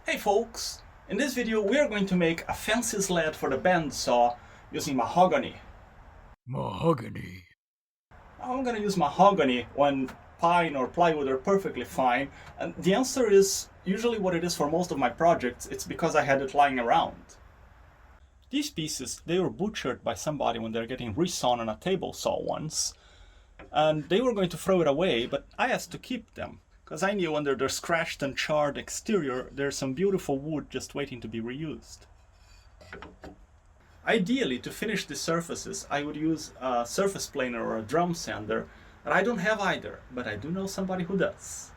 Hey folks! In this video we are going to make a fancy sled for the band saw using mahogany. Mahogany. I'm gonna use mahogany when pine or plywood are perfectly fine, and the answer is usually what it is for most of my projects. It's because I had it lying around. These pieces, they were butchered by somebody when they're getting resawn on a table saw once, and they were going to throw it away, but I asked to keep them. Because I knew under their scratched and charred exterior, there's some beautiful wood just waiting to be reused. Ideally, to finish the surfaces, I would use a surface planer or a drum sander, but I don't have either, but I do know somebody who does.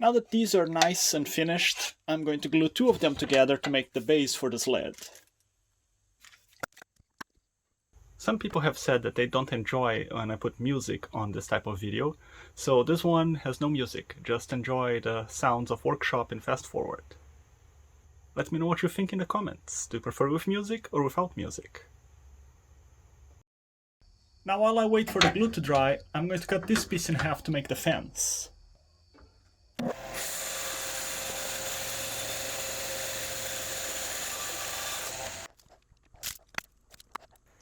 Now that these are nice and finished, I'm going to glue two of them together to make the base for the sled. Some people have said that they don't enjoy when I put music on this type of video, so this one has no music, just enjoy the sounds of workshop and fast forward. Let me know what you think in the comments. Do you prefer with music or without music? Now while I wait for the glue to dry, I'm going to cut this piece in half to make the fence.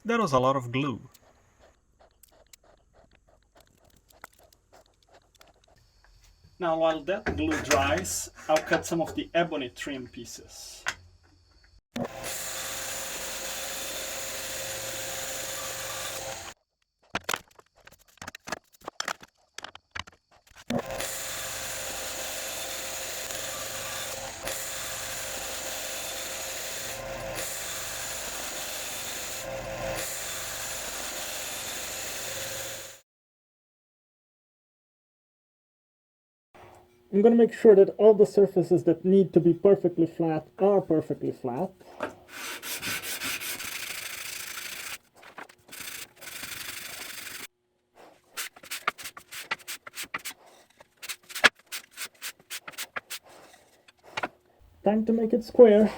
That was a lot of glue. Now while that glue dries, I'll cut some of the ebony trim pieces. I'm going to make sure that all the surfaces that need to be perfectly flat are perfectly flat. Time to make it square.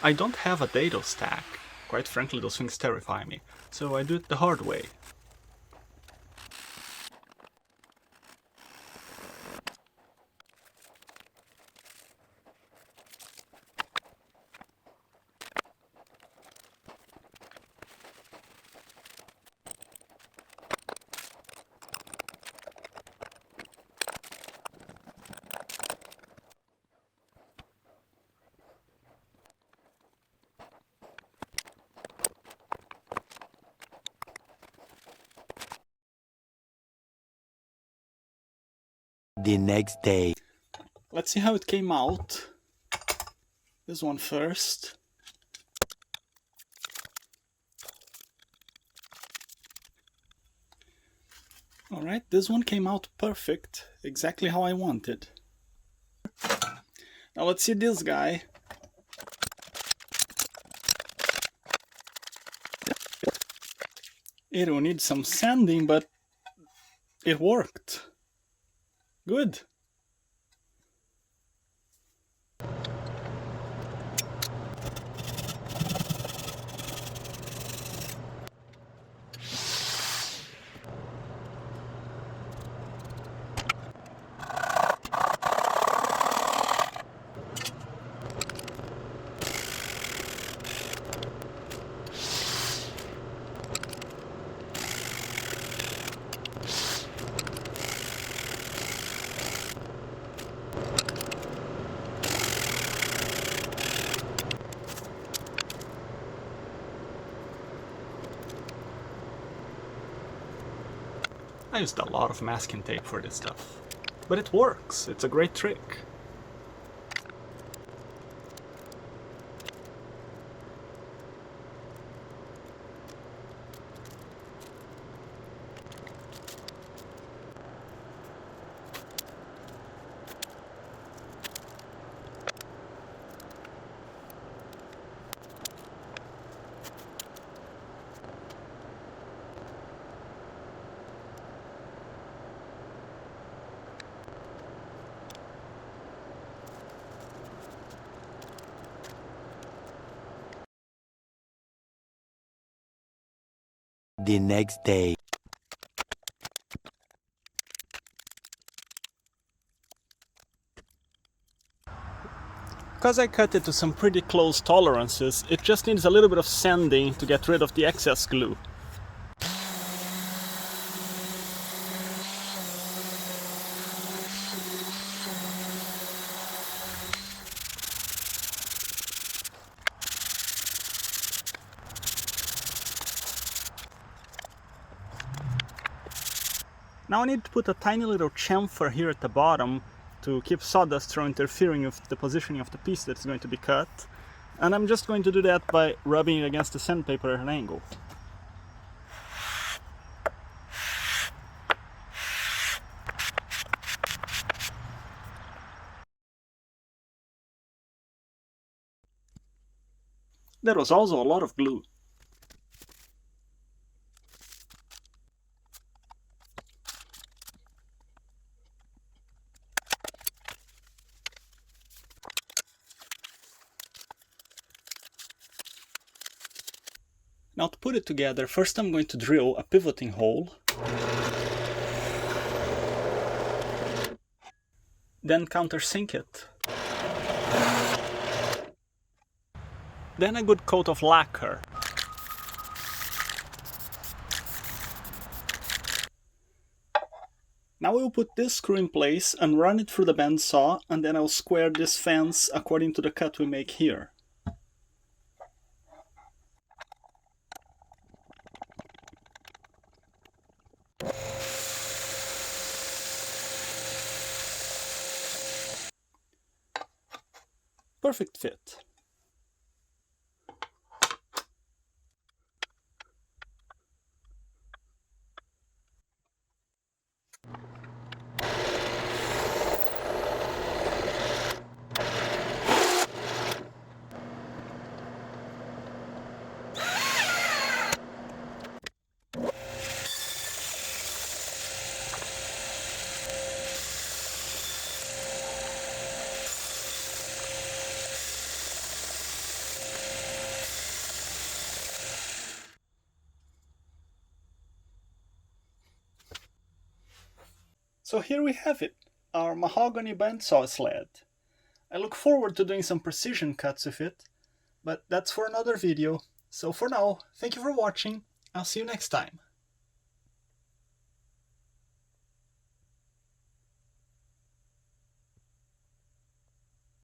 I don't have a dado stack. Quite frankly, those things terrify me, so I do it the hard way. The next day. Let's see how it came out. This one first. Alright, this one came out perfect, exactly how I wanted. Now let's see this guy. It will need some sanding, but it worked. Good. I used a lot of masking tape for this stuff, but it works. It's a great trick. The next day. Because I cut it to some pretty close tolerances, it just needs a little bit of sanding to get rid of the excess glue. Now I need to put a tiny little chamfer here at the bottom to keep sawdust from interfering with the positioning of the piece that's going to be cut. And I'm just going to do that by rubbing it against the sandpaper at an angle. There was also a lot of glue. Now to put it together, first I'm going to drill a pivoting hole, then countersink it, then a good coat of lacquer. Now we'll put this screw in place and run it through the bandsaw, and then I'll square this fence according to the cut we make here. Perfect fit. So here we have it, our mahogany band saw sled. I look forward to doing some precision cuts with it, but that's for another video. So for now, thank you for watching. I'll see you next time.